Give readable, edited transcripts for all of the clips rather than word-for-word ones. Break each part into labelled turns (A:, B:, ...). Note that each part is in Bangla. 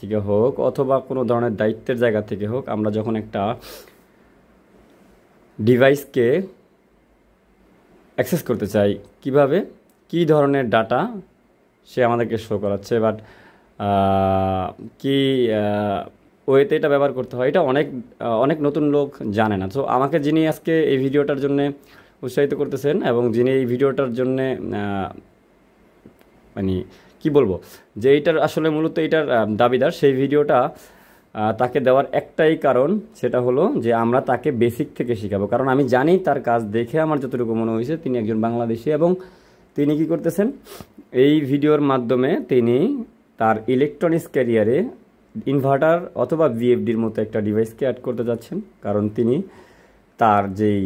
A: থেকে হোক অথবা কোনো ধরনের দায়িত্বের জায়গা থেকে হোক, আমরা যখন একটা ডিভাইসকে অ্যাক্সেস করতে চাই, কিভাবে কি ধরনের ডাটা সে আমাদেরকে শো করাচ্ছে, বাট কি ওয়েতে এটা ব্যবহার করতে হয়, এটা অনেক অনেক নতুন লোক জানে না। তো আমাকে যিনি আজকে এই ভিডিওটার জন্য উৎসাহিত করতেছেন এবং যিনি এই ভিডিওটার জন্যে মানে কি বলবো, যে এইটার আসলে মূলত এইটার দাবিদার, সেই ভিডিওটা তাকে দেওয়ার একটাই কারণ, সেটা হলো যে আমরা তাকে বেসিক থেকে শেখাবো। কারণ আমি জানি তার কাজ দেখে আমার যতটুকু মনে হয়েছে, তিনি একজন বাংলাদেশি এবং তিনি কি করতেছেন, এই ভিডিওর মাধ্যমে তিনি তার ইলেকট্রনিক্স ক্যারিয়ারে ইনভার্টার অথবা ভিএফডির মতো একটা ডিভাইসকে অ্যাড করতে যাচ্ছেন। কারণ তিনি তার যেই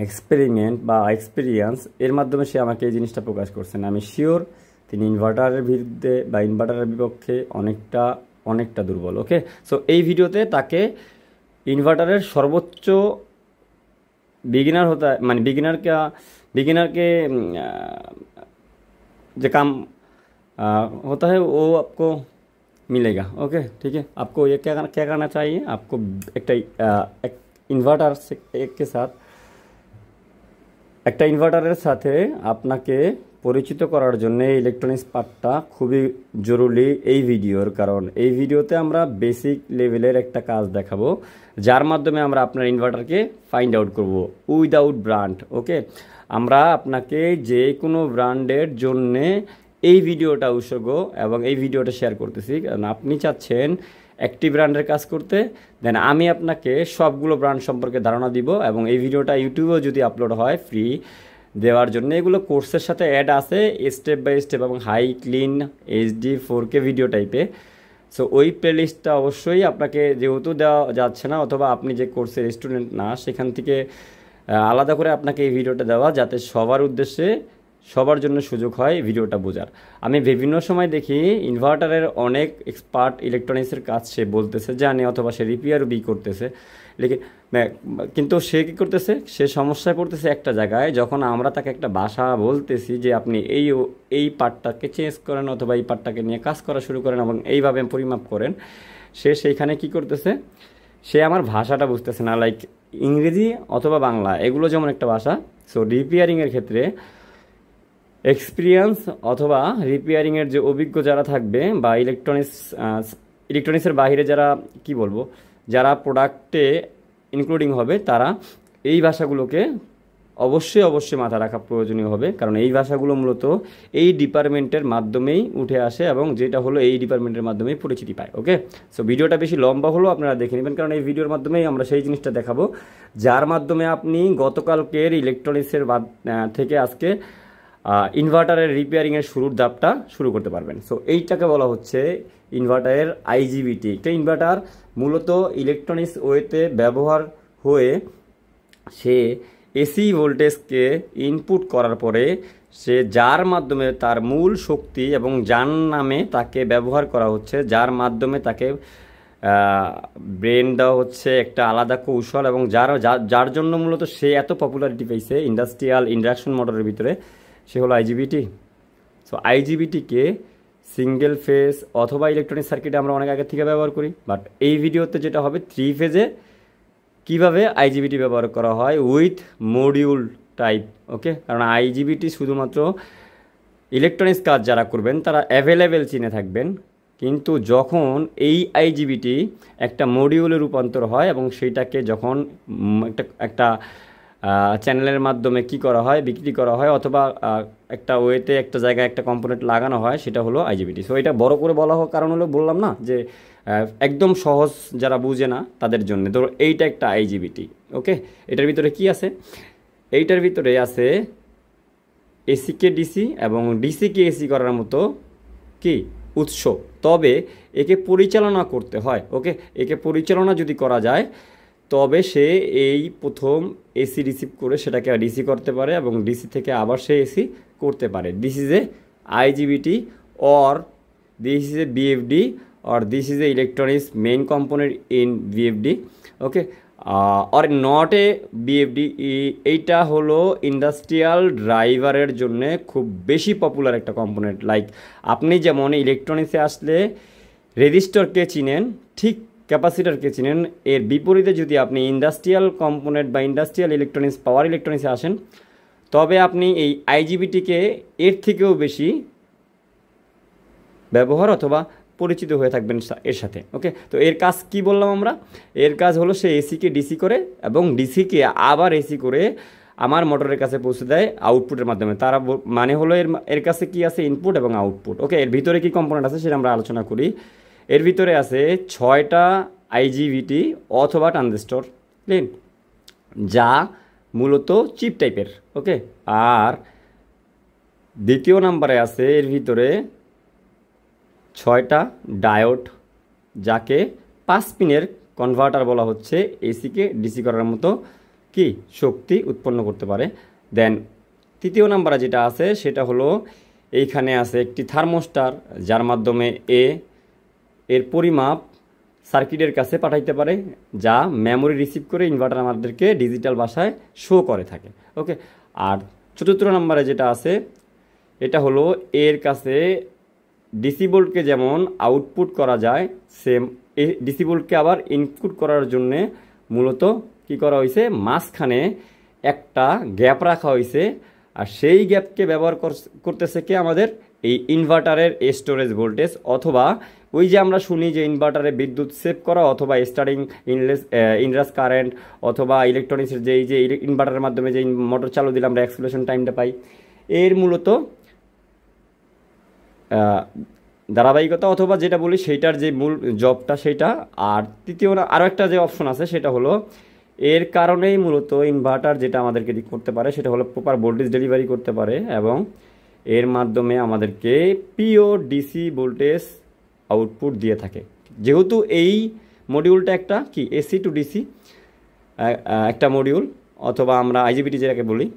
A: এক্সপেরিমেন্ট বা এক্সপিরিয়েন্স, এর মাধ্যমে সে আমাকে এই জিনিসটা প্রকাশ করছেন। আমি শিওর তিনি ইনভার্টারের বিরুদ্ধে বা ইনভার্টারের বিপক্ষে অনেকটা দুর্বল। ওকে, সো এই ভিডিওতে তাকে ইনভার্টারের সর্বোচ্চ बिगिनर होता है, माने बिगिनर के जो काम होता है वो आपको मिलेगा। ओके, ठीक है। आपको ये क्या करना चाहिए, आपको एक इन्वर्टर से के साथ একটা ইনভার্টারের সাথে আপনাকে পরিচিত করার জন্য ইলেকট্রনিক্স পার্টটা খুবই জরুরি এই ভিডিওর। কারণ এই ভিডিওতে আমরা বেসিক লেভেলের একটা কাজ দেখাবো, যার মাধ্যমে আমরা আপনার ইনভার্টারকে ফাইন্ড আউট করব উইদাউট ব্র্যান্ড। ওকে, আমরা আপনাকে যে কোনো ব্র্যান্ডের জন্যে এই ভিডিওটা উৎসর্গ এবং এই ভিডিওটা শেয়ার করতেছি। কারণ আপনি চাচ্ছেন একটি ব্র্যান্ডের কাজ করতে, দেন আমি আপনাকে সবগুলো ব্র্যান্ড সম্পর্কে ধারণা দিব এবং এই ভিডিওটা ইউটিউবেও যদি আপলোড হয় ফ্রি দেওয়ার জন্য। এগুলো কোর্সের সাথে অ্যাড আছে স্টেপ বাই স্টেপ এবং high clean HD 4K video টাইপে। সো ওই প্লেলিস্টটা অবশ্যই আপনাকে যেহেতু দেওয়া যাচ্ছে না, অথবা আপনি যে কোর্সের স্টুডেন্ট না, সেখান থেকে আলাদা করে আপনাকে এই ভিডিওটা দেওয়া, যাতে সবার উদ্দেশ্যে সবার জন্য সুযোগ হয় ভিডিওটা বোঝার। আমি বিভিন্ন সময় দেখি ইনভার্টারের অনেক এক্সপার্ট ইলেকট্রনিক্সের কাজ সে বলতেছে জানে, অথবা সে রিপেয়ারও করতেছে, লেকিন কিন্তু সে কী করতেছে, সে সমস্যায় পড়তেছে একটা জায়গায়, যখন আমরা তাকে একটা ভাষা বলতেছি যে আপনি এই পার্টটাকে চেঞ্জ করেন অথবা এই পার্টটাকে নিয়ে কাজ করা শুরু করেন এবং এইভাবে পরিমাপ করেন, সে সেইখানে কি করতেছে, সে আমার ভাষাটা বুঝতেছে না। লাইক ইংরেজি অথবা বাংলা এগুলো যেমন একটা ভাষা, সো রিপেয়ারিংয়ের ক্ষেত্রে এক্সপিরিয়েন্স অথবা রিপেয়ারিংয়ের যে অভিজ্ঞ যারা থাকবে বা ইলেকট্রনিক্সের বাইরে যারা কি বলবো, যারা প্রোডাক্টে ইনক্লুডিং হবে, তারা এই ভাষাগুলোকে অবশ্যই মাথা রাখা প্রয়োজনীয় হবে। কারণ এই ভাষাগুলো মূলত এই ডিপার্টমেন্টের মাধ্যমেই উঠে আসে এবং যেটা হলো এই ডিপার্টমেন্টের মাধ্যমেই পরিচিতি পায়। ওকে, সো ভিডিওটা বেশি লম্বা হলেও আপনারা দেখে নেবেন, কারণ এই ভিডিওর মাধ্যমেই আমরা সেই জিনিসটা দেখাবো, যার মাধ্যমে আপনি গতকালকের ইলেকট্রনিক্সের থেকে আজকে ইনভার্টারের রিপেয়ারিংয়ের শুরুর ধাপটা শুরু করতে পারবেন। সো এইটাকে বলা হচ্ছে ইনভার্টারের IGBT। একটা ইনভার্টার মূলত ইলেকট্রনিক্স ওয়েতে ব্যবহার হয়ে সে এসি ভোল্টেজকে ইনপুট করার পরে সে যার মাধ্যমে তার মূল শক্তি এবং যার নামে তাকে ব্যবহার করা হচ্ছে, যার মাধ্যমে তাকে ব্রেন দেওয়া হচ্ছে একটা আলাদা কৌশল, এবং যার জন্য মূলত সে এত পপুলারিটি পেয়েছে ইন্ডাস্ট্রিয়াল ইন্ডাকশন মোটরের ভিতরে, সে হলো IGBT। সো IGBTকে সিঙ্গেল ফেজ অথবা ইলেকট্রনিক সার্কিটে আমরা অনেক আগে থেকে ব্যবহার করি, বাট এই ভিডিওতে যেটা হবে 3 ফেজে কীভাবে IGBT ব্যবহার করা হয় উইথ মডিউল টাইপ। ওকে, কারণ IGBT শুধুমাত্র ইলেকট্রনিক্স কাজ যারা করবেন তারা অ্যাভেলেবেল চিনে থাকবেন, কিন্তু যখন এই IGBT একটা মডিউলে রূপান্তর হয় এবং সেইটাকে যখন একটা চ্যানেলের মাধ্যমে কি করা হয়, বিক্রি করা হয়, অথবা একটা ওয়েতে একটা জায়গায় একটা কম্পোনেন্ট লাগানো হয়, সেটা হলো IGBT। সো এটা বড় করে বলা হোক কারণ হলো, বললাম না যে একদম সহজ যারা বুঝে না তাদের জন্য। ধরো এইটা একটা IGBT। ওকে, এটার ভিতরে কি আছে, এইটার ভিতরে আছে এসিকে ডিসি এবং ডিসিকে এসি করার মতো কি উৎস, তবে একে পরিচালনা করতে হয়। ওকে, একে পরিচালনা যদি করা যায় তবে সে এই প্রথম এসি রিসিভ করে সেটাকে ডিসি করতে পারে এবং ডিসি থেকে আবার সে এসি করতে পারে। This is a IGBT or this is a BFD or this is a electronics main component in VFD. Okay, or not a BFD। এইটা হলো ইন্ডাস্ট্রিয়াল ড্রাইভারের জন্য খুব বেশি পপুলার একটা কম্পোনেন্ট। লাইক আপনি যেমন ইলেকট্রনিক্সে আসলে রেজিস্টরকে চিনেন, ঠিক ক্যাপাসিটরকে চিনেন। এর বিপরীতে যদি আপনি ইন্ডাস্ট্রিয়াল কম্পোনেন্ট বা ইন্ডাস্ট্রিয়াল ইলেকট্রনিক্স, পাওয়ার ইলেকট্রনিক্সে আসেন, তবে আপনি এই আইজিবিটিকে এর থেকেও বেশি ব্যবহার অথবা পরিচিত হয়ে থাকবেন এর সাথে। ওকে, তো এর কাজ কি বললাম আমরা? এর কাজ হলো সে এসিকে ডিসি করে এবং ডিসিকে আবার এসি করে আমার মোটরের কাছে পৌঁছে দেয় আউটপুটের মাধ্যমে। তারা মানে হলো এর কাছে কি আছে? ইনপুট এবং আউটপুট। ওকে, এর ভিতরে কি কম্পোনেন্ট আছে সেটা আমরা আলোচনা করি। এর ভিতরে আছে 6টা আইজিবিটি অথবা ট্রানজিস্টর প্লেন, যা মূলত চিপ টাইপের। ওকে, আর দ্বিতীয় নাম্বারে আছে এর ভিতরে 6টা ডায়োড, যাকে 5 পিনের কনভার্টার বলা হচ্ছে, এসিকে ডিসি করার মতো কি শক্তি উৎপন্ন করতে পারে। দেন তৃতীয় নাম্বারে যেটা আছে সেটা হলো এইখানে আছে একটি থার্মোস্টার, যার মাধ্যমে এর পরিমাপ সার্কিটের কাছে পাঠাইতে পারে, যা মেমোরি রিসিভ করে ইনভার্টার আমাদেরকে ডিজিটাল ভাষায় শো করে থাকে। ওকে, আর চতুর্থ নম্বরে যেটা আছে এটা হলো এর কাছে ডিসি ভোল্টকে যেমন আউটপুট করা যায়, সেম এই ডিসি ভোল্টকে আবার ইনপুট করার জন্যে মূলত কি করা হয়েছে? মাঝখানে একটা গ্যাপ রাখা হয়েছে, আর সেই গ্যাপকে ব্যবহার করতেছে কি আমাদের এই ইনভার্টারের স্টোরেজ ভোল্টেজ, অথবা ওই যে আমরা শুনি যে ইনভার্টারে বিদ্যুৎ সেভ করা, অথবা স্টার্টিং ইনরাস কারেন্ট, অথবা ইলেকট্রনিক্সের যে ইনভার্টারের মাধ্যমে যে মোটর চালু দিলে আমরা এক্সপ্লোশন টাইমটা পাই, এর মূলত ধারাবাহিকতা অথবা যেটা বলি সেইটার যে মূল জবটা সেইটা। আর তৃতীয় আরও একটা যে অপশন আছে সেটা হলো এর কারণেই মূলত ইনভার্টার যেটা আমাদেরকে করতে পারে সেটা হলো প্রপার ভোল্টেজ ডেলিভারি করতে পারে, এবং এর মাধ্যমে আমাদেরকে পিওর ডিসি ভোল্টেজ আউটপুট দিয়ে থাকে। যেহেতু এই মডিউলটা একটা কি এসি টু ডিসি একটা মডিউল, অথবা আমরা আইজিবিটি যেটাকে বলি।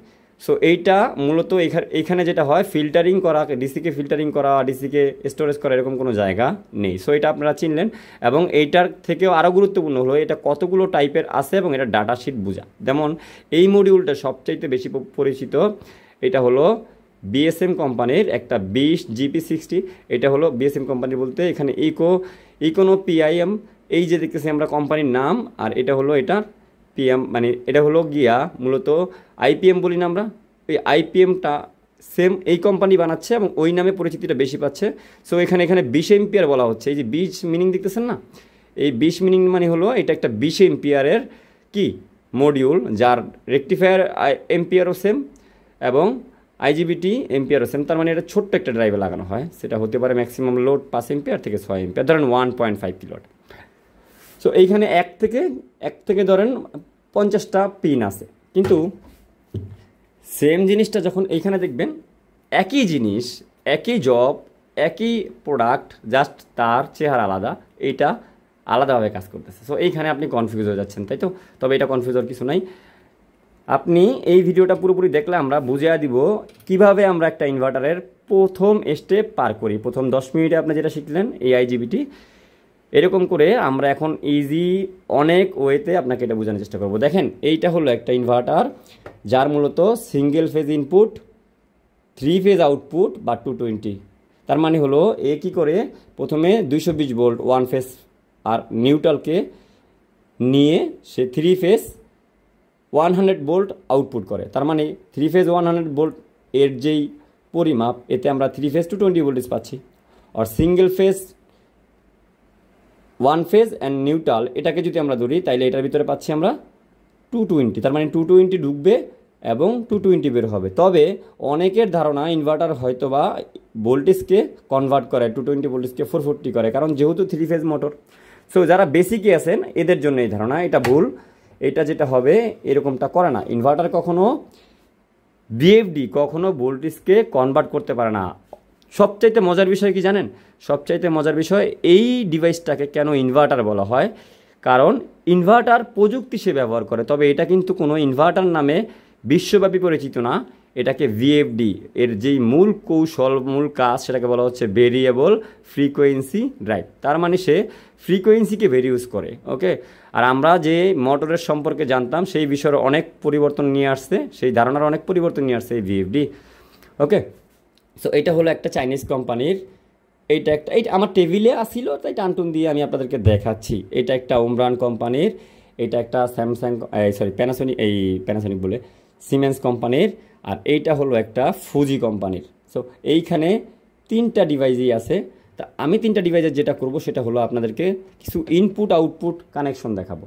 A: সো এইটা মূলত এইখানে যেটা হয়, ফিল্টারিং করা, ডিসিকে ফিল্টারিং করা, ডিসিকে স্টোরেজ করা, এরকম কোনো জায়গা নেই। সো এটা আপনারা চিনলেন। এবং এইটার থেকেও আরও গুরুত্বপূর্ণ হলো এটা কতগুলো টাইপের আছে এবং এটা ডাটা শিট বোঝা। যেমন এই মডিউলটা সবচাইতে বেশি পরিচিত, এটা হলো বিএসএম কোম্পানির একটা 20 GP60। এটা হলো বিএসএম কোম্পানি বলতে এখানে ইকোনো পিআইএম, এই যে দেখতেছি আমরা কোম্পানির নাম, আর এটা হলো এটা পিএম, মানে এটা হলো গিয়া মূলত আইপিএম বলি না আমরা, ওই আইপিএমটা সেম এই কোম্পানি বানাচ্ছে এবং ওই নামে পরিচিতিটা বেশি পাচ্ছে। সো এখানে 20 এম্পিয়ার বলা হচ্ছে। এই যে 20 মিনিং দেখতেছেন না, এই 20 মিনিং মানে হলো এটা একটা 20 এম্পিয়ারের কি মডিউল, যার রেকটিফায়ার এম্পিয়ারও সেম এবং আইজিবিটি এম্পিয়ারও সেম। তার মানে এটা ছোট্ট একটা ড্রাইভে লাগানো হয়, সেটা হতে পারে ম্যাক্সিমাম লোড 5 এম্পিয়ার থেকে 6 এম্পিয়ার, ধরেন 1.5 কিলোওয়াট। সো এইখানে এক থেকে ধরেন 50টা পিন আছে, কিন্তু সেম জিনিসটা যখন এইখানে দেখবেন, একই জিনিস, একই জব, একই প্রোডাক্ট, জাস্ট তার চেহারা আলাদা, এইটা আলাদাভাবে কাজ করতেছে। সো এইখানে আপনি কনফিউজ হয়ে যাচ্ছেন, তাই তো? তবে এটা কনফিউজ হওয়ার কিছু নাই। আপনি এই ভিডিওটা পুরোপুরি দেখলে আমরা বুঝিয়ে দিব কিভাবে আমরা একটা ইনভার্টারের প্রথম স্টেপ পার করি। প্রথম 10 মিনিটে আপনি যেটা শিখলেন এই আইজিবিটি, এরকম করে আমরা এখন ইজি অনেক ওয়েতে আপনাকে এটা বোঝানোর চেষ্টা করব। দেখেন, এইটা হলো একটা ইনভার্টার যার মূলত single phase input, 3 phase output বা 220। তার মানে হলো এ কী করে, প্রথমে 220 ভোল্ট 1 ফেজ আর নিউট্রালকে নিয়ে সে 3 ফেজ 100 ভোল্ট আউটপুট করে। তার মানে 3 ফেজ 100 ভোল্ট এর যেই পরিমাপ, এতে আমরা 3 ফেজ 220 ভোল্টেজ পাচ্ছি। আর single phase 1 phase and neutral এটাকে যদি আমরা ধরি, তাইলে এটার ভিতরে পাচ্ছি আমরা 220। তার মানে 220 ঢুকবে এবং 220 বের হবে। তবে অনেকের ধারণা ইনভার্টার হয়তো বা ভোল্টেজকে কনভার্ট করে, 220 ভোল্টেজকে 440 করে, কারণ যেহেতু 3 ফেজ মোটর। সো যারা বেসিকে আছেন এদের জন্য এই ধারণা, এটা ভুল। এটা যেটা হবে এরকমটা করে না। ইনভার্টার কখনো বিএফডি কখনো ভোল্টেজকে কনভার্ট করতে পারে না। সবচাইতে মজার বিষয় কি জানেন? সবচাইতে মজার বিষয়, এই ডিভাইসটাকে কেন ইনভার্টার বলা হয়, কারণ ইনভার্টার প্রযুক্তি সে ব্যবহার করে, তবে এটা কিন্তু কোনো ইনভার্টার নামে বিশ্বব্যাপী পরিচিত না। এটাকে ভিএফডি এর যেই মূল কৌশল, মূল কাজ, সেটাকে বলা হচ্ছে ভেরিয়েবল ফ্রিকোয়েন্সি ড্রাইভ। তার মানে সে ফ্রিকোয়েন্সিকে ভেরিউজ করে। ওকে, আর আমরা যে মোটরের সম্পর্কে জানতাম সেই বিষয়ের অনেক পরিবর্তন নিয়ে আসছে, সেই ধারণার অনেক পরিবর্তন নিয়ে আসছে এই ভিএফডি। ওকে, সো এটা হলো একটা চাইনিজ কোম্পানির এইটা আমার টেবিলে আসিল, তাই টানটুন দিয়ে আমি আপনাদেরকে দেখাচ্ছি। এটা একটা ওমরান কোম্পানির, এটা একটা স্যামসাং, প্যানাসোনিক বলে সিমেন্স কোম্পানির, আর এইটা হলো একটা ফুজি কোম্পানির। সো এইখানে 3টা ডিভাইসই আছে। তা আমি 3টা ডিভাইসের যেটা করব সেটা হলো আপনাদেরকে কিছু ইনপুট আউটপুট কানেকশন দেখাবো।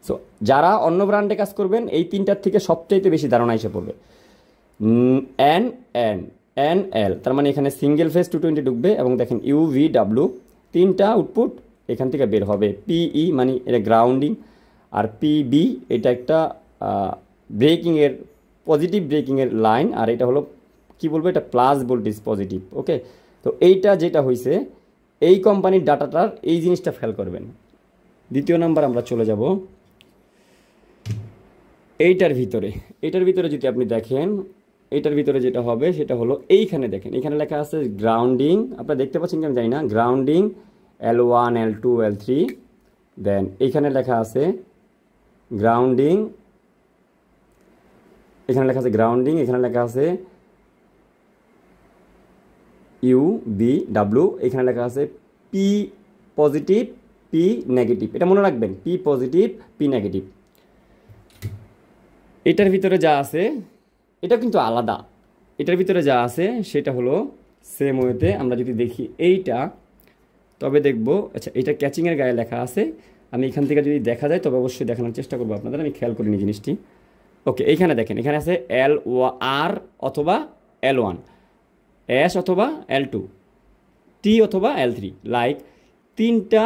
A: সো যারা অন্য ব্র্যান্ডে কাজ করবেন এই 3টার থেকে সবচাইতে বেশি ধারণা এসে পড়বে। এন এন এন এল, তার মানে এখানে সিঙ্গেল ফেজ 220 ঢুকবে, এবং দেখেন ইউভিডাব্লিউ 3টা আউটপুট এখান থেকে বের হবে। পিই মানে এটা গ্রাউন্ডিং, আর পিবি এটা একটা ব্রেকিংয়ের, পজিটিভ ব্রেকিংয়ের লাইন, আর এটা হলো কি বলবো, এটা প্লাস ভোল্টেজ পজিটিভ। ওকে, তো এইটা যেটা হয়েছে এই কোম্পানির ডাটাটার এই জিনিসটা ফেল করবেন। দ্বিতীয় নাম্বার আমরা চলে যাব এইটার ভিতরে যদি আপনি দেখেন, এইটার ভিতরে যেটা হবে সেটা হলো এইখানে দেখেন, এখানে লেখা আছে গ্রাউন্ডিং, আপনারা দেখতে পাচ্ছেন কি আমি জানি না, গ্রাউন্ডিং L1 L2 L3, দেন এইখানে লেখা আছে গ্রাউন্ডিং, এখানে লেখা আছে গ্রাউন্ডিং, এখানে লেখা আছে UVW, এখানে লেখা আছে P পজিটিভ P নেগেটিভ। এটা মনে রাখবেন, P পজিটিভ P নেগেটিভ। এটার ভিতরে যা আছে এটা কিন্তু আলাদা, এটার ভিতরে যা আছে সেটা হলো সেম ওয়েতে আমরা যদি দেখি এইটা, তবে দেখব আচ্ছা এটা ক্যাচিংয়ের গায়ে লেখা আছে, আমি এখান থেকে যদি দেখা যায় তবে অবশ্যই দেখানোর চেষ্টা করবো আপনাদের, আমি খেয়াল করিনি জিনিসটি। ওকে, এইখানে দেখেন, এখানে আছে LR অথবা L1, S অথবা L2, T অথবা L3, লাইক 3টা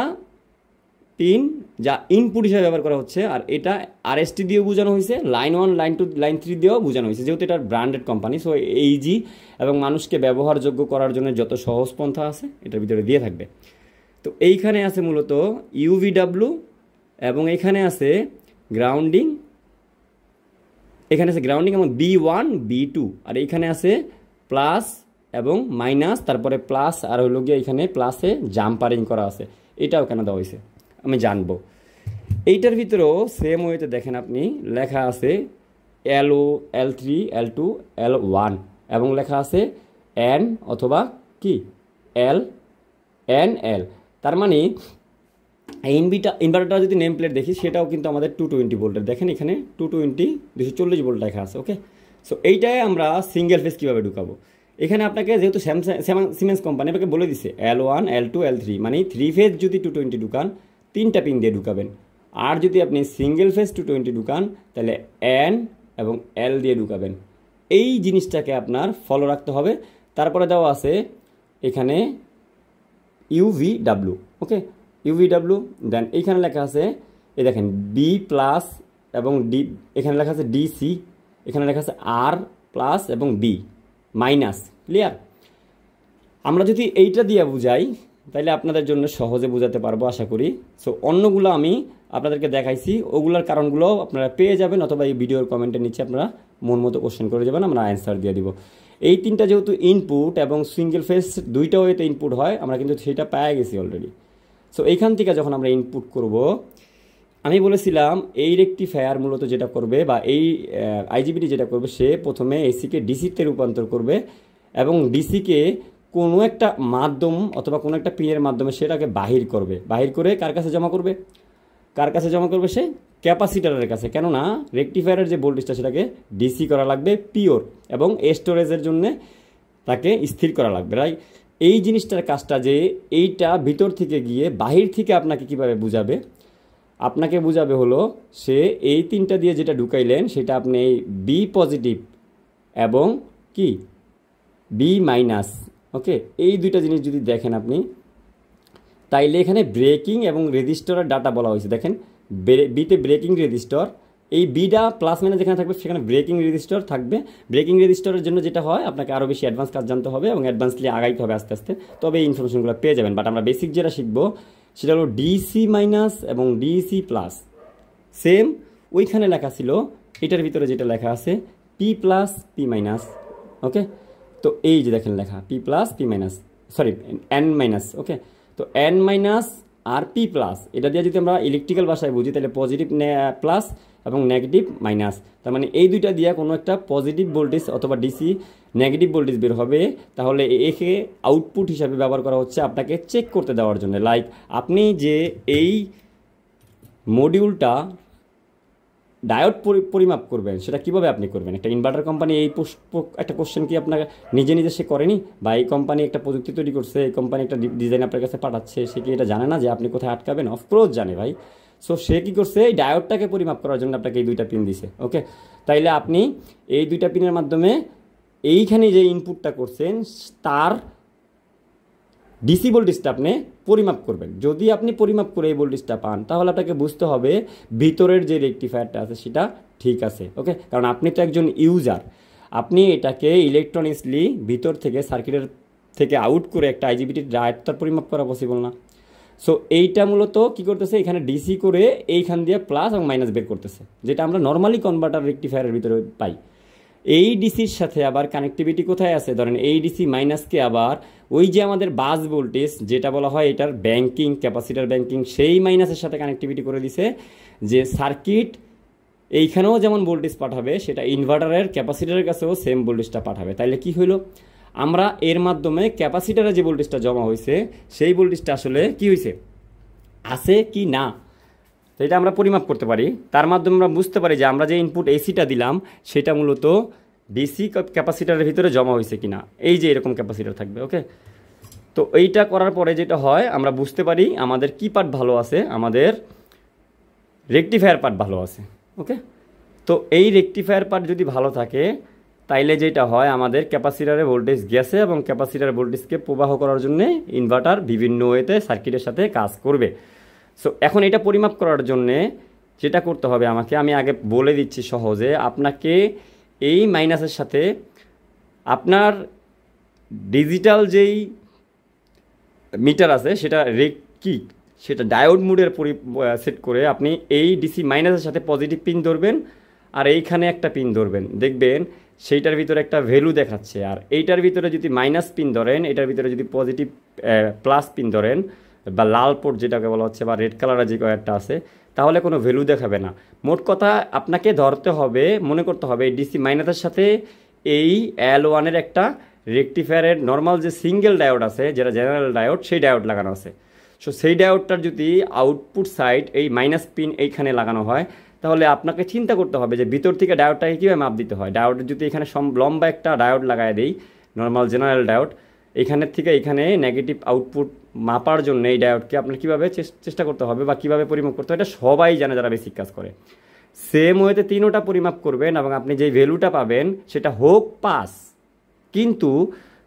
A: পিন যা ইনপুট হিসাবে ব্যবহার করা হচ্ছে, আর এটা RST দিয়েও বোঝানো হয়েছে, লাইন 1 লাইন 2 লাইন 3 দিয়েও বোঝানো হয়েছে, যেহেতু এটা ব্র্যান্ডেড কোম্পানি। সো এইজি এবং মানুষকে ব্যবহারযোগ্য করার জন্য যত সহজ পন্থা আছে এটার ভিতরে দিয়ে থাকবে। তো এইখানে আছে মূলত ইউভিডাব্লিউ, এবং এখানে আছে গ্রাউন্ডিং, এখানে আছে গ্রাউন্ডিং এবং B1 B2, আর এইখানে আছে প্লাস এবং মাইনাস, তারপরে প্লাস আর হলো গিয়ে এখানে প্লাসে জাম্পারিং করা আছে। এটাও কেন দেওয়া হয়েছে আমি জানবো। এইটার ভিতরেও সেম ওয়েতে দেখেন আপনি লেখা আছে LO L3 L2 L1, এবং লেখা আছে N অথবা কি L NL, তার মানে ইনভার্টারটা যদি নেম প্লেট দেখি সেটাও কিন্তু আমাদের 220 ভোল্টের, দেখেন এখানে 220 240 ভোল্ট লেখা আছে। ওকে, সো এইটাই আমরা সিঙ্গেল ফেজ কীভাবে ঢুকাবো, এখানে আপনাকে যেহেতু সিমেন্স কোম্পানি আপনাকে বলে দিছে L1 L2 L3, মানে 3 ফেজ যদি 220 ঢুকান 3টা পিন দিয়ে ঢুকাবেন, আর যদি আপনি সিঙ্গেল ফেজ 220 ঢুকান তাহলে N এবং L দিয়ে ঢুকাবেন। এই জিনিসটাকে আপনার ফলো রাখতে হবে। তারপরে দেওয়া আছে এখানে UVW, ওকে UVW, দেন এইখানে লেখা আছে এই দেখেন B প্লাস এবং D, এখানে লেখা আছে DC, এখানে লেখা আছে R প্লাস এবং B মাইনাস। ক্লিয়ার? আমরা যদি এইটা দিয়ে বুঝাই তাহলে আপনাদের জন্য সহজে বোঝাতে পারবো আশা করি। সো অন্যগুলো আমি আপনাদেরকে দেখাইছি, ওগুলোর কারণগুলো আপনারা পেয়ে যাবেন, অথবা এই ভিডিওর কমেন্টের নিচে আপনারা মন মতো কোশ্চেন করে যাবেন, আমরা অ্যান্সার দিয়ে দিব। এই 3টা যেহেতু ইনপুট এবং সিঙ্গেল ফেজ 2টা ওয়েতে ইনপুট হয়, আমরা কিন্তু সেটা পেয়ে গেছি অলরেডি। সো এইখান থেকে যখন আমরা ইনপুট করব, আমি বলেছিলাম এই রেকটিফায়ার মূলত যেটা করবে বা এই আইজিবিটি যেটা করবে, সে প্রথমে এসিকে ডিসিতে রূপান্তর করবে, এবং ডিসিকে কোনো একটা মাধ্যম অথবা কোনো একটা পিনের মাধ্যমে সেটাকে বাহির করবে, বাহির করে কার কাছে জমা করবে, কার কাছে জমা করবে, সে ক্যাপাসিটারের কাছে। কেননা রেকটিফায়ারের যে ভোল্টেজটা সেটাকে ডিসি করা লাগবে পিওর, এবং স্টোরেজের জন্য তাকে স্থির করা লাগবে। রাইট? এই জিনিসটার কাজটা যে এইটা ভিতর থেকে গিয়ে বাহির থেকে আপনাকে কিভাবে বুঝাবে, আপনাকে বুঝাবে হলো সে এই 3টা দিয়ে যেটা ঢুকাইলেন সেটা আপনি বি পজিটিভ এবং কি বি মাইনাস, ওকে, এই 2টা জিনিস যদি দেখেন আপনি, তাইলে এখানে ব্রেকিং এবং রেজিস্টরের ডাটা বলা হয়েছে। দেখেন বিতে ব্রেকিং রেজিস্টর, এই বিটা প্লাস মাইনাস যেখানে থাকবে সেখানে ব্রেকিং রেজিস্টর থাকবে। ব্রেকিং রেজিস্টরের জন্য যেটা হয়, আপনাকে আরও বেশি অ্যাডভান্স কাজ জানতে হবে এবং অ্যাডভান্সলি আগাইতে হবে আস্তে আস্তে, তবে এই ইনফরমেশনগুলো পেয়ে যাবেন। বাট আমরা বেসিক যেটা শিখবো সেটা হলো ডিসি মাইনাস এবং ডিসি প্লাস। সেম ওইখানে লেখা ছিল, এটার ভিতরে যেটা লেখা আছে P plus P minus. Okay, তো এই যে দেখেন লেখা P plus P minus, sorry N minus. Okay, তো এন মাইনাস আর পি প্লাস, এটা দিয়ে যদি আমরা ইলেকট্রিক্যাল ভাষায় বুঝি তাহলে পজিটিভ প্লাস এবং নেগেটিভ মাইনাস। তার মানে এই দুইটা দিয়ে কোনো একটা পজিটিভ ভোল্টেজ অথবা ডিসি নেগেটিভ ভোল্টেজ বের হবে, তাহলে একে আউটপুট হিসাবে ব্যবহার করা হচ্ছে আপনাকে চেক করতে দেওয়ার জন্য। লাইক আপনি যে এই মডিউলটা ডায়োড পরিমাপ করবেন সেটা কিভাবে আপনি করবেন? একটা ইনভার্টার কোম্পানি এই একটা কোশ্চেন কি আপনার নিজে নিজে সে করেনি? বা এই কোম্পানি একটা প্রযুক্তি তৈরি করছে, এই কোম্পানি একটা ডিজাইন আপনার কাছে পাঠাচ্ছে, সে কি এটা জানে না যে আপনি কোথায় আটকাবেন? অফকোর্স জানে ভাই। সো সে কী করছে, এই ডায়োডটাকে পরিমাপ করার জন্য আপনাকে এই দুইটা পিন দিছে। ওকে, তাইলে আপনি এই দুইটা পিনের মাধ্যমে এইখানে যে ইনপুটটা করছেন তার ডিসি ভোল্টেজটা আপনি পরিমাপ করবেন। যদি আপনি পরিমাপ করে এই ভোল্টেজটা পান তাহলে আপনাকে বুঝতে হবে ভিতরের যে রেকটিফায়ারটা আছে সেটা ঠিক আছে। ওকে, কারণ আপনি তো একজন ইউজার, আপনি এটাকে ইলেকট্রনিক্সলি ভিতর থেকে সার্কিটের থেকে আউট করে একটা আইজিবিটির ডায়োডটা পরিমাপ করা পসিবল না। সো এইটা মূলত কী করতেছে, এখানে ডিসি করে এইখান দিয়ে প্লাস এবং মাইনাস বের করতেছে, যেটা আমরা নর্মালি কনভার্টার রেকটিফায়ারের ভিতরে পাই। এই ডিসির সাথে আবার কানেক্টিভিটি কোথায় আছে? ধরেন এই ডিসি মাইনাসকে আবার ওই যে আমাদের বাস ভোল্টেজ যেটা বলা হয় এটার ব্যাংকিং, ক্যাপাসিটার ব্যাংকিং, সেই মাইনাসের সাথে কানেক্টিভিটি করে দিছে, যে সার্কিট এইখানেও যেমন ভোল্টেজ পাঠাবে সেটা ইনভার্টারের ক্যাপাসিটারের কাছেও সেম ভোল্টেজটা পাঠাবে। তাইলে কি হইলো, আমরা এর মাধ্যমে ক্যাপাসিটারে যে ভোল্টেজটা জমা হয়েছে সেই ভোল্টেজটা আসলে কি হয়েছে, আছে কি না, তো এটা আমরা পরিমাপ করতে পারি। তার মাধ্যমে আমরা বুঝতে পারি যে আমরা যে ইনপুট এসিটা দিলাম সেটা মূলত ডিসি ক্যাপাসিটারের ভিতরে জমা হয়েছে কিনা। এই যে এরকম ক্যাপাসিটার থাকবে। ওকে, তো এইটা করার পরে যেটা হয় আমরা বুঝতে পারি আমাদের কি পার্ট ভালো আছে, আমাদের রেকটিফায়ার পার্ট ভালো আছে। ওকে, তো এই রেকটিফায়ার পার্ট যদি ভালো থাকে তাইলে যেটা হয় আমাদের ক্যাপাসিটারে ভোল্টেজ গেছে এবং ক্যাপাসিটার ভোল্টেজকে প্রবাহ করার জন্য ইনভার্টার বিভিন্ন ওয়েতে সার্কিটের সাথে কাজ করবে। সো এখন এটা পরিমাপ করার জন্যে যেটা করতে হবে আমাকে, আমি আগে বলে দিচ্ছি সহজে, আপনাকে এই মাইনাসের সাথে আপনার ডিজিটাল যেই মিটার আছে সেটা সেটা ডায়োড মুডের সেট করে আপনি এই ডিসি মাইনাসের সাথে পজিটিভ পিন ধরবেন আর এইখানে একটা পিন ধরবেন, দেখবেন সেইটার ভিতরে একটা ভ্যালু দেখাচ্ছে। আর এইটার ভিতরে যদি মাইনাস পিন ধরেন, এটার ভিতরে যদি পজিটিভ প্লাস পিন ধরেন বা লাল পোর্ট যেটাকে বলা হচ্ছে বা রেড কালারের যে কয়েকটা আছে, তাহলে কোনো ভ্যালু দেখাবে না। মোট কথা আপনাকে ধরতে হবে, মনে করতে হবে ডিসি মাইনাসের সাথে এই L1-এর একটা রেকটিফায়ারের নর্মাল যে সিঙ্গেল ডায়োড আছে যেটা জেনারেল ডায়োড, সেই ডায়োড লাগানো আছে। সো সেই ডায়োডটার যদি আউটপুট সাইড এই মাইনাস পিন এইখানে লাগানো হয় তাহলে আপনাকে চিন্তা করতে হবে যে ভিতর থেকে ডায়োডটাকে কীভাবে মাপ দিতে হয়। ডায়োড যদি এখানে লম্বা একটা ডায়োড লাগাই দেই, নর্মাল জেনারেল ডায়োড, এইখানের থেকে এইখানে নেগেটিভ আউটপুট মাপার জন্য এই ডায়োডকে আপনার কীভাবে চেষ্টা করতে হবে বা কীভাবে পরিমাপ করতে হয় এটা সবাই জানে যারা বেসিক কাজ করে। সেম ওয়েতে তিনোটা পরিমাপ করবেন এবং আপনি যেই ভ্যালুটা পাবেন সেটা হোক 5, কিন্তু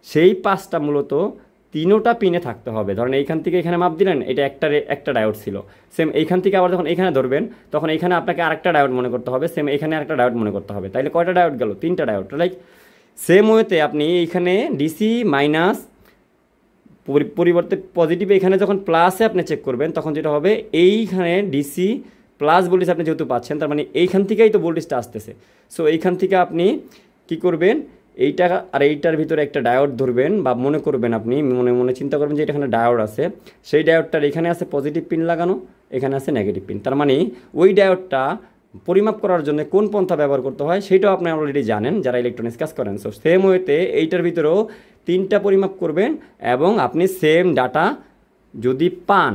A: সেই 5টা মূলত তিনোটা পিনে থাকতে হবে। ধরেন এইখান থেকে এখানে মাপ দিলেন, এটা একটা ডায়োড ছিল, সেম এইখান থেকে আবার যখন এইখানে ধরবেন তখন এইখানে আপনাকে আরেকটা ডায়োড মনে করতে হবে, সেম এইখানে আরেকটা ডায়োড মনে করতে হবে। তাইলে কয়টা ডায়োড গেল? 3টা ডায়োড। লাইক সেম ওয়েতে আপনি এইখানে ডিসি মাইনাস পরিবর্তে পজিটিভ এখানে যখন প্লাসে আপনি চেক করবেন তখন যেটা হবে এইখানে ডিসি প্লাস ভোল্টেজ আপনি যেহেতু পাচ্ছেন, তার মানে এইখান থেকেই তো ভোল্টেজটা আসতেছে। সো এইখান থেকে আপনি কি করবেন, এইটা আর এইটার ভিতরে একটা ডায়োড ধরবেন বা মনে করবেন, আপনি মনে মনে চিন্তা করবেন যে এখানে ডায়োড আছে, সেই ডায়োডটার এখানে আছে পজিটিভ পিন লাগানো, এখানে আছে নেগেটিভ পিন। তার মানে ওই ডায়োডটা পরিমাপ করার জন্য কোন পন্থা ব্যবহার করতে হয় সেটাও আপনি অলরেডি জানেন যারা ইলেকট্রনিক্স কাজ করেন। সো সেম ওয়েতে এইটার ভিতরেও 3টা পরিমাপ করবেন এবং আপনি সেম ডাটা যদি পান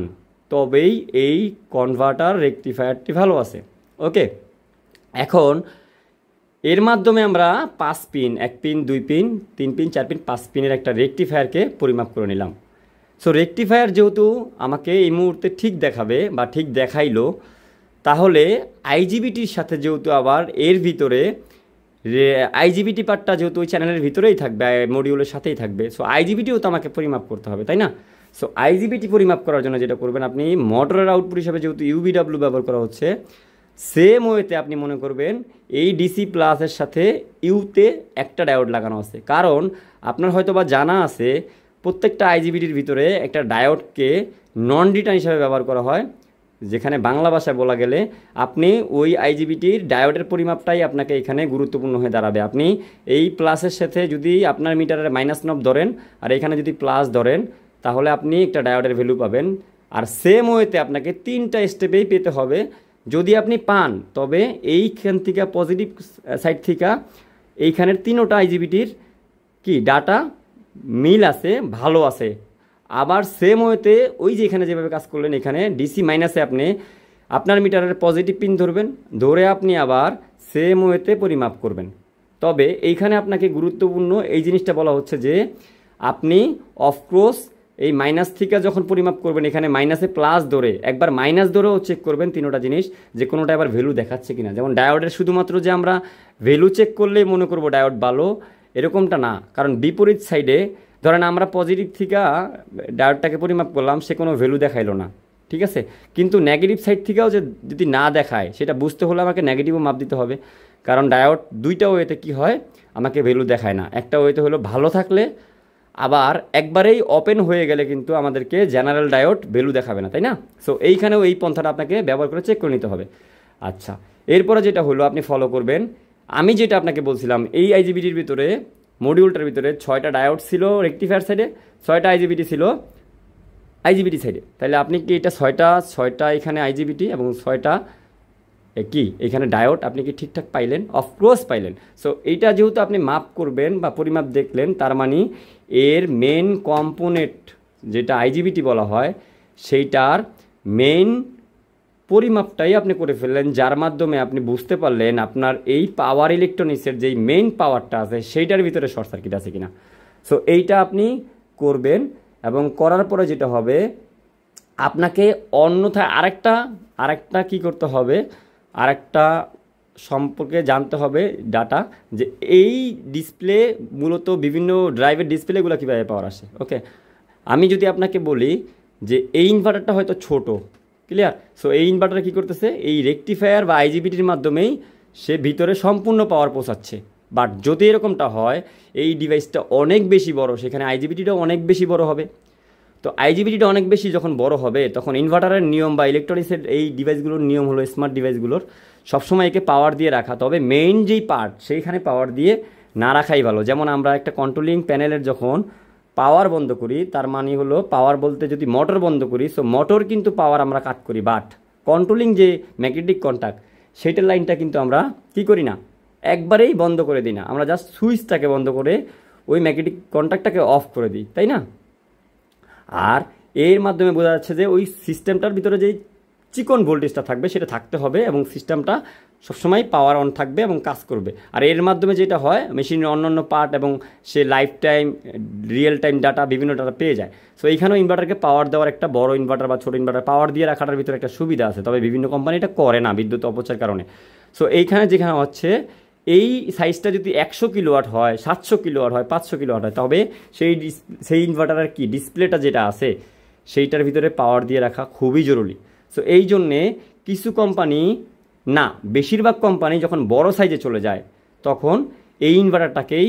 A: তবেই এই কনভার্টার রেকটিফায়ারটি ভালো আছে। ওকে, এখন এর মাধ্যমে আমরা 5 pin, 1 pin, 2 pin, 3 pin, 4 pin, 5 পিনের একটা রেকটিফায়ারকে পরিমাপ করে নিলাম। সো রেকটিফায়ার যেহেতু আমাকে এই মুহূর্তে ঠিক দেখাবে বা ঠিক দেখাইলো, তাহলে আইজিবিটির সাথে যেহেতু আবার এর ভিতরে আইজিবিটি পার্টটা যেহেতু ওই চ্যানেলের ভিতরেই থাকবে, মডিউলের সাথেই থাকবে, সো আইজিবিটিও তো আমাকে পরিমাপ করতে হবে, তাই না? সো আইজিবিটি পরিমাপ করার জন্য যেটা করবেন, আপনি মোটরের আউটপুট হিসাবে যেহেতু ইউবিডাব্লিউ ব্যবহার করা হচ্ছে, সেম ওয়েতে আপনি মনে করবেন এই ডিসি প্লাসের সাথে ইউতে একটা ডায়োড লাগানো আছে। কারণ আপনার হয়তো বা জানা আছে প্রত্যেকটা আইজিবিটির ভিতরে একটা ডায়োডকে নন ডিটান হিসাবে ব্যবহার করা হয়, যেখানে বাংলা ভাষায় বলা গেলে আপনি ওই আইজিবিটির ডায়োডের পরিমাপটাই আপনাকে এখানে গুরুত্বপূর্ণ হয়ে দাঁড়াবে। আপনি এই প্লাসের সাথে যদি আপনার মিটারের মাইনাস নব ধরেন আর এখানে যদি প্লাস ধরেন তাহলে আপনি একটা ডায়োডের ভ্যালু পাবেন। আর সেম ওয়েতে আপনাকে 3টা স্টেপেই পেতে হবে যদি আপনি পান তবে এইখান থেকে পজিটিভ সাইড থেকে এইখানের তিনোটা আইজিবিটির কি ডাটা মিল আছে, ভালো আছে। আবার সেম ওয়েতে ওই যে এখানে যেভাবে কাজ করলেন, এখানে ডিসি মাইনাসে আপনি আপনার মিটারের পজিটিভ পিন ধরবেন, ধরে আপনি আবার সেম ওয়েতে পরিমাপ করবেন। তবে এইখানে আপনাকে গুরুত্বপূর্ণ এই জিনিসটা বলা হচ্ছে যে আপনি অফকোর্স এই মাইনাস থেকে যখন পরিমাপ করবেন, এখানে মাইনাসে প্লাস ধরে একবার মাইনাস ধরেও চেক করবেন তিনোটা জিনিস, যে কোনোটা আবার ভ্যালু দেখাচ্ছে কিনা। যেমন ডায়োডের শুধুমাত্র যে আমরা ভ্যালু চেক করলেই মনে করবো ডায়োড ভালো, এরকমটা না। কারণ বিপরীত সাইডে ধরেন আমরা পজিটিভ থেকে ডায়োডটাকে পরিমাপ করলাম, সে কোনো ভ্যালু দেখাইলো না, ঠিক আছে। কিন্তু নেগেটিভ সাইড থেকেও যে যদি না দেখায়, সেটা বুঝতে হলে আমাকে নেগেটিভও মাপ দিতে হবে। কারণ ডায়োড দুইটা ওয়েতে কি হয়, আমাকে ভ্যালু দেখায় না। একটা ওয়েতে হলো ভালো থাকলে, আবার একবারেই ওপেন হয়ে গেলে কিন্তু আমাদেরকে জেনারেল ডায়োড ভ্যালু দেখাবে না, তাই না? সো এইখানেও এই পন্থাটা আপনাকে ব্যবহার করে চেক করে নিতে হবে। আচ্ছা, এরপরে যেটা হলো আপনি ফলো করবেন, আমি যেটা আপনাকে বলছিলাম, এই আইজিবিটির ভিতরে মডিউলটার ভিতরে 6টা ডায়োড ছিল রেকটিফায়ার সাইডে, 6টা আইজিবিটি ছিল আইজিবিটি সাইডে। তাহলে আপনি কি এটা 6টা এখানে আইজিবিটি এবং 6টা কি এখানে ডায়োড আপনি কি ঠিকঠাক পাইলেন? অফকোর্স পাইলেন। সো এইটা যেহেতু আপনি মাপ করবেন বা পরিমাপ দেখলেন, তার মানে এর মেন কম্পোনেন্ট যেটা আইজিবিটি বলা হয়, সেইটার মেন পরিমাপটাই আপনি করে ফেললেন, যার মাধ্যমে আপনি বুঝতে পারলেন আপনার এই পাওয়ার ইলেকট্রনিক্সের যেই মেইন পাওয়ারটা আছে সেইটার ভিতরে শর্ট সার্কিট আছে কিনা। সো এইটা আপনি করবেন, এবং করার পরে যেটা হবে, আপনাকে অন্যথায় আরেকটা কি করতে হবে, আরেকটা সম্পর্কে জানতে হবে ডাটা, যে এই ডিসপ্লে মূলত বিভিন্ন ড্রাইভের ডিসপ্লেগুলো কীভাবে পাওয়ার আসে। ওকে, আমি যদি আপনাকে বলি যে এই ইনভার্টারটা হয়তো ছোট, ক্লিয়ার। সো এই ইনভার্টার কী করতেছে, এই রেকটিফায়ার বা আইজিবিটির মাধ্যমেই সে ভিতরে সম্পূর্ণ পাওয়ার পৌঁছাচ্ছে। বাট যদি এরকমটা হয়, এই ডিভাইসটা অনেক বেশি বড়, সেখানে আইজিবিটিটাও অনেক বেশি বড় হবে। তো আইজিবিটিটা অনেক বেশি যখন বড় হবে, তখন ইনভার্টারের নিয়ম বা ইলেকট্রনিক্সের এই ডিভাইসগুলোর নিয়ম হলো, স্মার্ট ডিভাইসগুলোর সবসময় একে পাওয়ার দিয়ে রাখা। তবে মেইন যেই পার্ট, সেইখানে পাওয়ার দিয়ে না রাখাই ভালো। যেমন আমরা একটা কন্ট্রোলিং প্যানেলের যখন পাওয়ার বন্ধ করি, তার মানে হলো পাওয়ার বলতে যদি মোটর বন্ধ করি, সো মোটর কিন্তু পাওয়ার আমরা কাট করি, বাট কন্ট্রোলিং যে ম্যাগনেটিক কন্ট্যাক্ট, সেইটার লাইনটা কিন্তু আমরা কি করি না, একবারেই বন্ধ করে দিই না। আমরা জাস্ট সুইচটাকে বন্ধ করে ওই ম্যাগনেটিক কন্ট্যাক্টটাকে অফ করে দিই, তাই না? আর এর মাধ্যমে বোঝা যাচ্ছে যে ওই সিস্টেমটার ভিতরে যেই চিকন ভোল্টেজটা থাকবে সেটা থাকতে হবে, এবং সিস্টেমটা সবসময় পাওয়ার অন থাকবে এবং কাজ করবে। আর এর মাধ্যমে যেটা হয়, মেশিনের অন্যান্য পার্ট এবং সে life time real time data বিভিন্ন ডাটা পেয়ে যায়। সো এইখানেও ইনভার্টারকে পাওয়ার দেওয়ার একটা বড় ইনভার্টার বা ছোটো ইনভার্টার পাওয়ার দিয়ে রাখাটার ভিতরে একটা সুবিধা আছে, তবে বিভিন্ন কোম্পানি এটা করে না বিদ্যুৎ অপচয়ের কারণে। সো এইখানে যেখানে হচ্ছে এই সাইজটা যদি 100 কিলোওয়াট হয়, 700 কিলোওয়াট হয়, 500 কিলোওয়াট হয়, তবে সেই ইনভার্টারের কি ডিসপ্লেটা যেটা আছে সেইটার ভিতরে পাওয়ার দিয়ে রাখা খুবই জরুরি। সো এই জন্যে কিছু কোম্পানি না, বেশিরভাগ কোম্পানি যখন বড় সাইজে চলে যায়, তখন এই ইনভার্টারটাকেই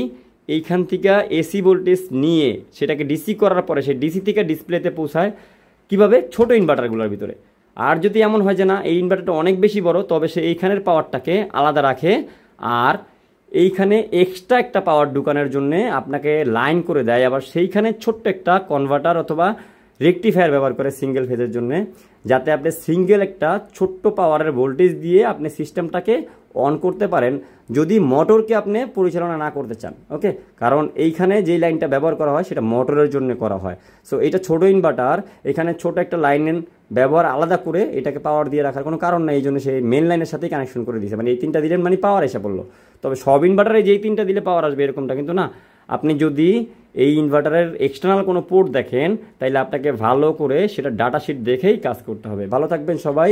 A: এইখান থেকে এসি ভোল্টেজ নিয়ে সেটাকে ডিসি করার পরে সেই ডিসি থেকে ডিসপ্লেতে পৌঁছায় কীভাবে, ছোটো ইনভার্টারগুলোর ভিতরে। আর যদি এমন হয় যে না, এই ইনভার্টারটা অনেক বেশি বড়, তবে সে এইখানের পাওয়ারটাকে আলাদা রাখে, আর এইখানে এক্সট্রা একটা পাওয়ার ঢুকানোর জন্যে আপনাকে লাইন করে দেয়, আবার সেইখানে ছোট্ট একটা কনভার্টার অথবা রেকটিফায়ার ব্যবহার করে সিঙ্গেল ফেজের জন্য, যাতে আপনি সিঙ্গেল একটা ছোট্ট পাওয়ারের ভোল্টেজ দিয়ে আপনি সিস্টেমটাকে অন করতে পারেন, যদি মোটরকে আপনি পরিচালনা না করতে চান। ওকে, কারণ এইখানে যেই লাইনটা ব্যবহার করা হয় সেটা মোটরের জন্য করা হয়। সো এটা ছোটো ইনভার্টার, এখানে ছোট একটা লাইনের ব্যবহার আলাদা করে এটাকে পাওয়ার দিয়ে রাখার কোনো কারণ নেই, এই জন্য সেই মেন লাইনের সাথেই কানেকশন করে দিয়েছে। মানে এই তিনটা দিলেন মানে পাওয়ার এসে পড়লো। তবে সব ইনভার্টারে যেই তিনটা দিলে পাওয়ার আসবে এরকমটা কিন্তু না। আপনি যদি এই ইনভার্টারের এক্সটার্নাল কোনো পোর্ট দেখেন, তাইলে আপনাকে ভালো করে সেটা ডাটা শিট দেখেই কাজ করতে হবে। ভালো থাকবেন সবাই।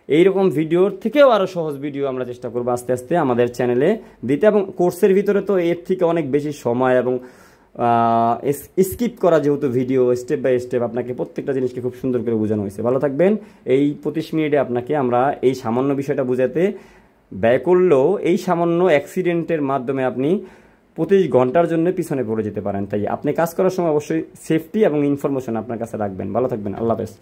A: এইরকম ভিডিওর থেকেও আরও সহজ ভিডিও আমরা চেষ্টা করবো আস্তে আস্তে আমাদের চ্যানেলে দিতে, এবং কোর্সের ভিতরে তো এর থেকে অনেক বেশি সময় এবং স্কিপ করা যেহেতু ভিডিও স্টেপ বাই স্টেপ আপনাকে প্রত্যেকটা জিনিসকে খুব সুন্দর করে বোঝানো হয়েছে। ভালো থাকবেন। এই 25 মিনিটে আপনাকে আমরা এই সামান্য বিষয়টা বোঝাতে ব্যয় করলেও এই সামান্য অ্যাক্সিডেন্টের মাধ্যমে আপনি 25 ঘন্টার জন্য পিছনে পড়ে যেতে পারেন। তাই আপনি কাজ করার সময় অবশ্যই সেফটি এবং ইনফরমেশন আপনার কাছে রাখবেন। ভালো থাকবেন। আল্লাহ হাফেজ।